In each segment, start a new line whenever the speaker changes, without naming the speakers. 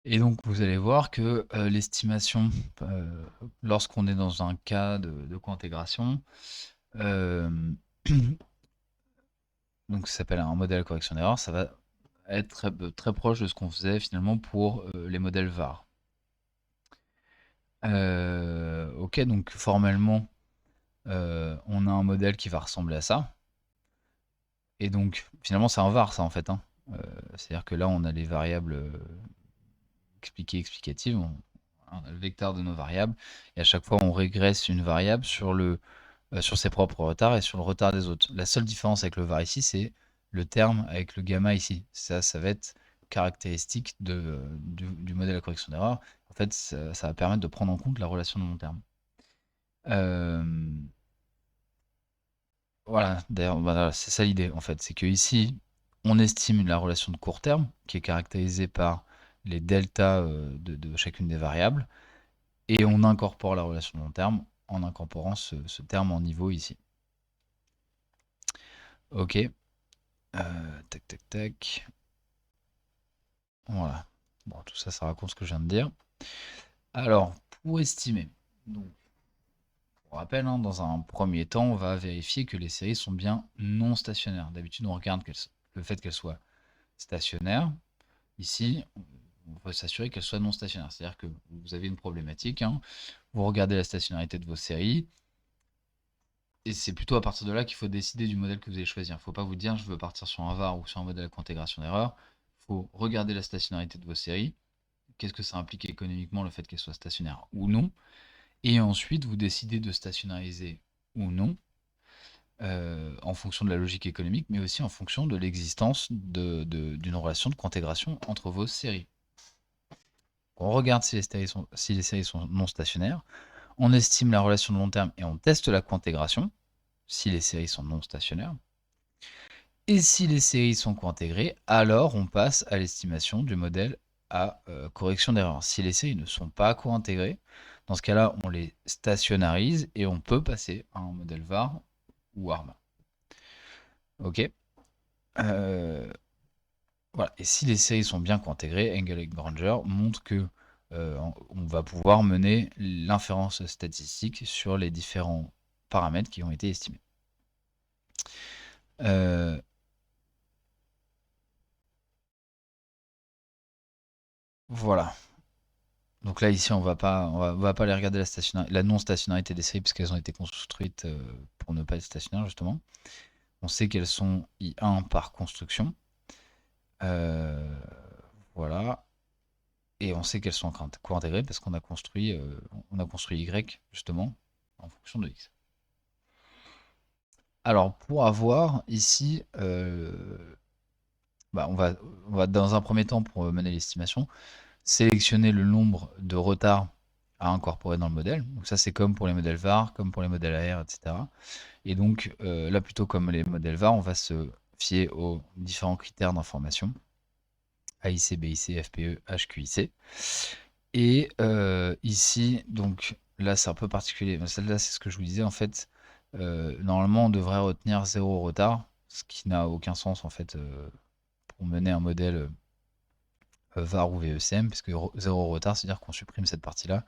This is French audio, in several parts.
Et donc vous allez voir que l'estimation, lorsqu'on est dans un cas de co-intégration, donc ça s'appelle un modèle correction d'erreur, ça va être très proche de ce qu'on faisait finalement pour les modèles VAR. Ok, donc formellement, on a un modèle qui va ressembler à ça. Et donc finalement c'est un VAR ça en fait, hein. C'est-à-dire que là on a les variables expliquées, explicatives, on a le vecteur de nos variables, et à chaque fois on régresse une variable sur ses propres retards et sur le retard des autres. La seule différence avec le var ici, c'est le terme avec le gamma ici. Ça va être caractéristique du modèle à correction d'erreur. En fait, ça va permettre de prendre en compte la relation de long terme. Euh, voilà, d'ailleurs, voilà, c'est ça l'idée en fait. C'est que ici, on estime la relation de court terme qui est caractérisée par les deltas de chacune des variables et on incorpore la relation de long terme en incorporant ce terme en niveau ici. Ok. Tac, tac, tac. Voilà. Bon, tout ça, ça raconte ce que je viens de dire. Alors, pour estimer, donc, pour rappel, hein, dans un premier temps, on va vérifier que les séries sont bien non stationnaires. D'habitude, on regarde le fait qu'elles soient stationnaires. Ici, on peut s'assurer qu'elles soient non stationnaires. C'est-à-dire que vous avez une problématique, hein, vous regardez la stationnarité de vos séries, et c'est plutôt à partir de là qu'il faut décider du modèle que vous allez choisir. Il ne faut pas vous dire je veux partir sur un VAR ou sur un modèle à intégration d'erreur. Il faut regarder la stationnarité de vos séries. Qu'est-ce que ça implique économiquement le fait qu'elle soit stationnaire ou non. Et ensuite, vous décidez de stationnariser ou non en fonction de la logique économique, mais aussi en fonction de l'existence d'une relation de cointégration entre vos séries. On regarde si les séries sont non stationnaires, on estime la relation de long terme et on teste la cointégration, si les séries sont non stationnaires. Et si les séries sont cointégrées, alors on passe à l'estimation du modèle à correction d'erreur. Si les séries ne sont pas co-intégrées, dans ce cas-là, on les stationnarise et on peut passer à un modèle VAR ou ARMA. Ok. Voilà. Et si les séries sont bien co-intégrées, Engel et Granger montrent que on va pouvoir mener l'inférence statistique sur les différents paramètres qui ont été estimés. Voilà. Donc là, ici, on va pas aller regarder la non-stationnarité des séries parce qu'elles ont été construites pour ne pas être stationnaires, justement. On sait qu'elles sont I1 par construction. Voilà. Et on sait qu'elles sont co-intégrées parce qu'on a construit Y, justement, en fonction de X. Alors, pour avoir ici, on va dans un premier temps, pour mener l'estimation, sélectionner le nombre de retards à incorporer dans le modèle. Donc ça, c'est comme pour les modèles VAR, comme pour les modèles AR, etc. Et donc là, plutôt comme les modèles VAR, on va se fier aux différents critères d'information, AIC, BIC, FPE, HQIC. Et ici, donc là, c'est un peu particulier. Celle-là, c'est ce que je vous disais, en fait. Normalement, on devrait retenir 0 retard, ce qui n'a aucun sens, en fait, pour mener un modèle VAR ou VECM, parce que 0 retard, c'est-à-dire qu'on supprime cette partie-là.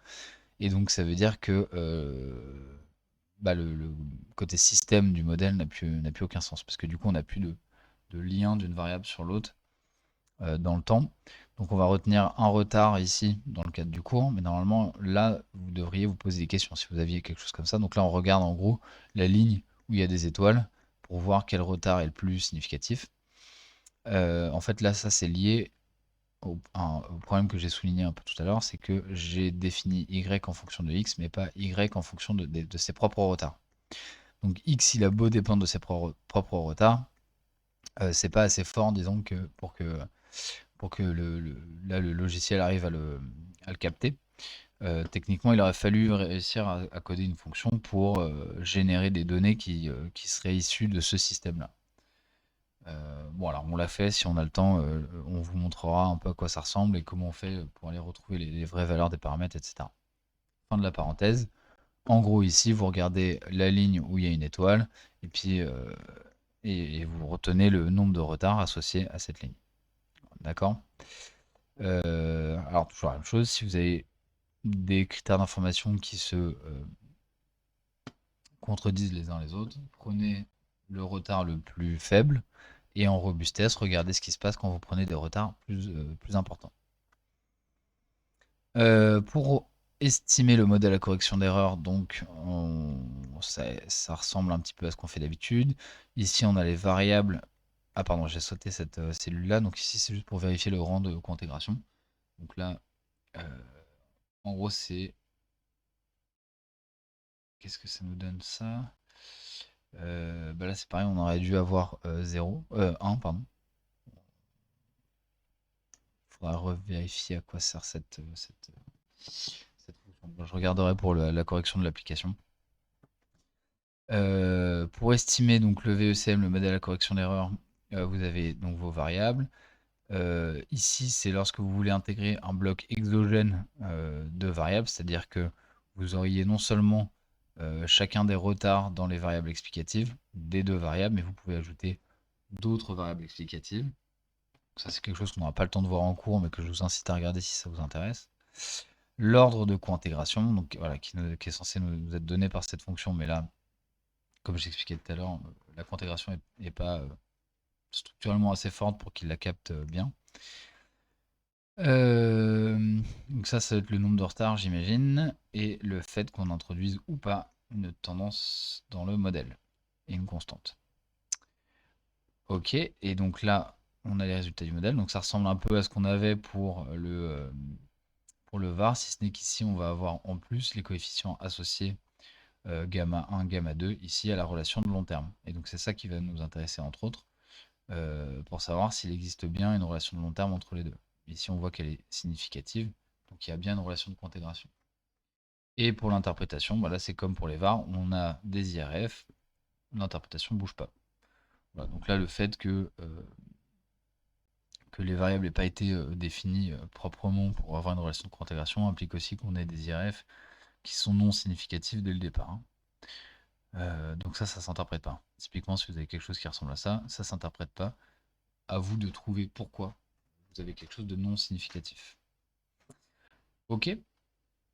Et donc ça veut dire que le côté système du modèle n'a plus aucun sens, parce que du coup on n'a plus de lien d'une variable sur l'autre dans le temps. Donc on va retenir un retard ici dans le cadre du cours, mais normalement là vous devriez vous poser des questions si vous aviez quelque chose comme ça. Donc là on regarde en gros la ligne où il y a des étoiles pour voir quel retard est le plus significatif. En fait là ça c'est lié au problème que j'ai souligné un peu tout à l'heure, c'est que j'ai défini y en fonction de x, mais pas y en fonction de ses propres retards. Donc x, il a beau dépendre de ses propres retards, c'est pas assez fort, disons, pour que le logiciel arrive à le capter. Techniquement, il aurait fallu réussir à coder une fonction pour générer des données qui seraient issues de ce système-là. Bon, alors on l'a fait, si on a le temps, on vous montrera un peu à quoi ça ressemble et comment on fait pour aller retrouver les vraies valeurs des paramètres, etc. Fin de la parenthèse. En gros, ici, vous regardez la ligne où il y a une étoile et puis et vous retenez le nombre de retards associés à cette ligne. D'accord. alors toujours la même chose, si vous avez des critères d'information qui se contredisent les uns les autres, prenez le retard le plus faible et en robustesse, regardez ce qui se passe quand vous prenez des retards plus importants. Pour estimer le modèle à correction d'erreur, donc ça ressemble un petit peu à ce qu'on fait d'habitude. Ici, on a les variables. Ah pardon, j'ai sauté cette cellule-là. Donc ici, c'est juste pour vérifier le rang de cointégration. Donc là, en gros, c'est... Qu'est-ce que ça nous donne ça? Bah là, c'est pareil, on aurait dû avoir 0, 1, pardon. Il faudra revérifier à quoi sert cette fonction. Bon, je regarderai pour la correction de l'application. Pour estimer donc le VECM, le modèle à correction d'erreur, vous avez donc vos variables. Ici, c'est lorsque vous voulez intégrer un bloc exogène de variables, c'est-à-dire que vous auriez non seulement chacun des retards dans les variables explicatives des deux variables, mais vous pouvez ajouter d'autres variables explicatives. Ça, c'est quelque chose qu'on n'aura pas le temps de voir en cours, mais que je vous incite à regarder si ça vous intéresse. L'ordre de cointégration, donc voilà, qui est censé nous être donné par cette fonction, mais là, comme j'expliquais tout à l'heure, la cointégration n'est pas structurellement assez forte pour qu'il la capte bien. Donc ça va être le nombre de retards, j'imagine, et le fait qu'on introduise ou pas une tendance dans le modèle, et une constante. Ok, et donc là, on a les résultats du modèle, donc ça ressemble un peu à ce qu'on avait pour le VAR, si ce n'est qu'ici, on va avoir en plus les coefficients associés gamma 1, gamma 2, ici à la relation de long terme. Et donc c'est ça qui va nous intéresser entre autres, pour savoir s'il existe bien une relation de long terme entre les deux. Ici on voit qu'elle est significative, donc il y a bien une relation de cointégration. Et pour l'interprétation, bah là c'est comme pour les VAR, on a des IRF, l'interprétation ne bouge pas. Voilà, donc là le fait que les variables n'aient pas été définies proprement pour avoir une relation de cointégration implique aussi qu'on ait des IRF qui sont non significatifs dès le départ, hein. Donc ça s'interprète pas. Typiquement, si vous avez quelque chose qui ressemble à ça, ça s'interprète pas. À vous de trouver pourquoi vous avez quelque chose de non significatif. Ok,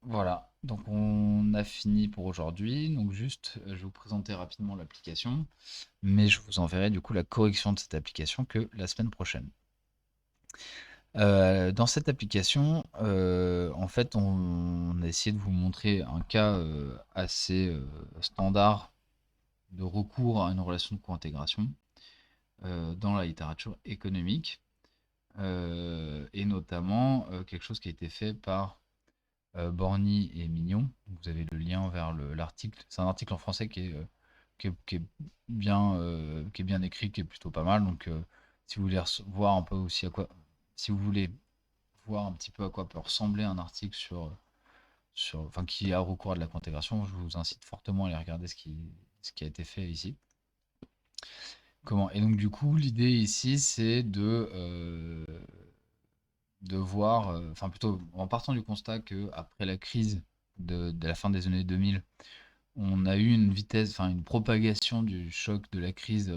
voilà. Donc on a fini pour aujourd'hui. Donc juste, je vais vous présenter rapidement l'application, mais je vous enverrai du coup la correction de cette application que la semaine prochaine. Dans cette application, en fait, on a essayé de vous montrer un cas assez standard de recours à une relation de co-intégration dans la littérature économique, et notamment quelque chose qui a été fait par Borny et Mignon. Vous avez le lien vers l'article. C'est un article en français qui est qui est bien écrit, qui est plutôt pas mal. Donc, si vous voulez voir un peu aussi à quoi, si vous voulez voir un petit peu à quoi peut ressembler un article enfin, qui a recours à de la co-intégration, je vous incite fortement à aller regarder ce qui a été fait ici. Comment? Et donc du coup, l'idée ici, c'est de voir, enfin plutôt en partant du constat que après la crise de la fin des années 2000, on a eu une vitesse, enfin une propagation du choc de la crise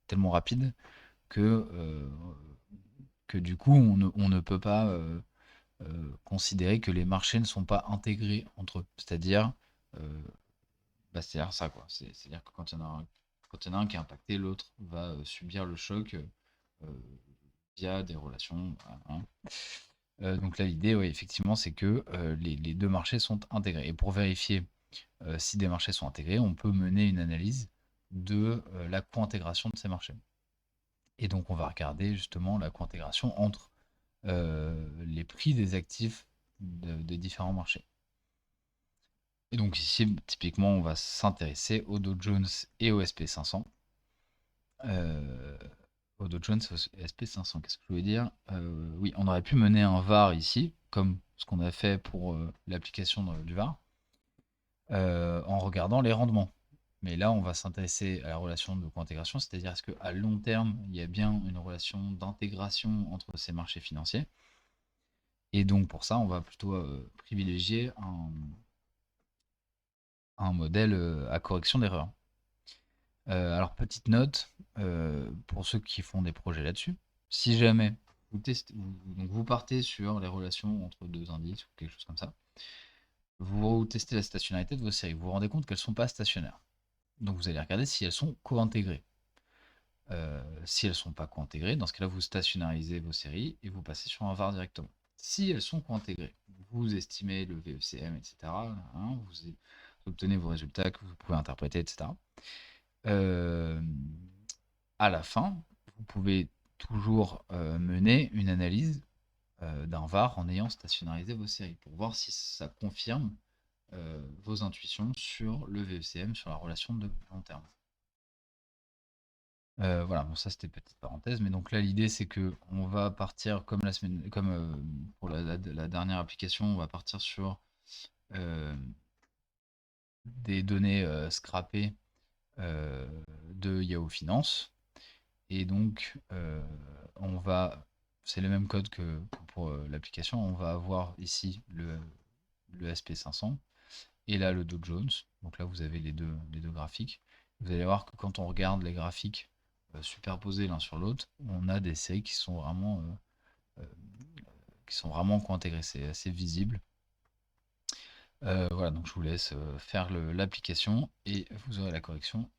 tellement rapide que du coup, on ne peut pas considérer que les marchés ne sont pas intégrés entre eux. C'est-à-dire, euh, c'est-à-dire ça, quoi. C'est-à-dire que quand il y en a un qui est impacté, l'autre va subir le choc via des relations, hein. Donc là, l'idée, oui, effectivement, c'est que les deux marchés sont intégrés. Et pour vérifier si des marchés sont intégrés, on peut mener une analyse de la co-intégration de ces marchés. Et donc, on va regarder justement la co-intégration entre les prix des actifs des différents marchés. Et donc ici, typiquement, on va s'intéresser au Dow Jones et au SP500. Au Dow Jones et au SP500, qu'est-ce que je voulais dire? Oui, on aurait pu mener un VAR ici, comme ce qu'on a fait pour l'application du VAR, en regardant les rendements. Mais là, on va s'intéresser à la relation de co-intégration, c'est-à-dire est-ce qu'à long terme, il y a bien une relation d'intégration entre ces marchés financiers. Et donc pour ça, on va plutôt privilégier un modèle à correction d'erreur. Alors petite note, pour ceux qui font des projets là-dessus, si jamais vous donc vous partez sur les relations entre deux indices ou quelque chose comme ça. Vous testez la stationnarité de vos séries. Vous vous rendez compte qu'elles ne sont pas stationnaires. Donc vous allez regarder si elles sont co-intégrées. Si elles ne sont pas co-intégrées, dans ce cas-là, vous stationnarisez vos séries et vous passez sur un var directement. Si elles sont co-intégrées, vous estimez le VECM, etc. Hein, vous obtenez vos résultats que vous pouvez interpréter, etc. À la fin, vous pouvez toujours mener une analyse d'un var en ayant stationnarisé vos séries pour voir si ça confirme vos intuitions sur le VECM, sur la relation de long terme. Voilà, bon ça c'était petite parenthèse, mais donc là l'idée c'est que on va partir comme pour la dernière application, on va partir sur des données scrappées de Yahoo Finance. Et donc c'est le même code que pour l'application, on va avoir ici le SP500 et là le Dow Jones. Donc là vous avez les deux graphiques. Vous allez voir que quand on regarde les graphiques superposés l'un sur l'autre, on a des séries qui sont vraiment co-intégrées. C'est assez visible. Voilà, donc je vous laisse faire l'application et vous aurez la correction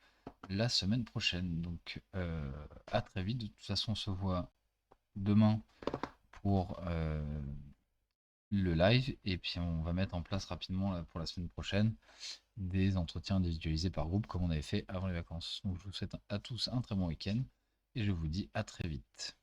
la semaine prochaine. Donc à très vite. De toute façon, on se voit demain pour le live et puis on va mettre en place rapidement là, pour la semaine prochaine des entretiens individualisés par groupe comme on avait fait avant les vacances. Donc je vous souhaite à tous un très bon week-end et je vous dis à très vite.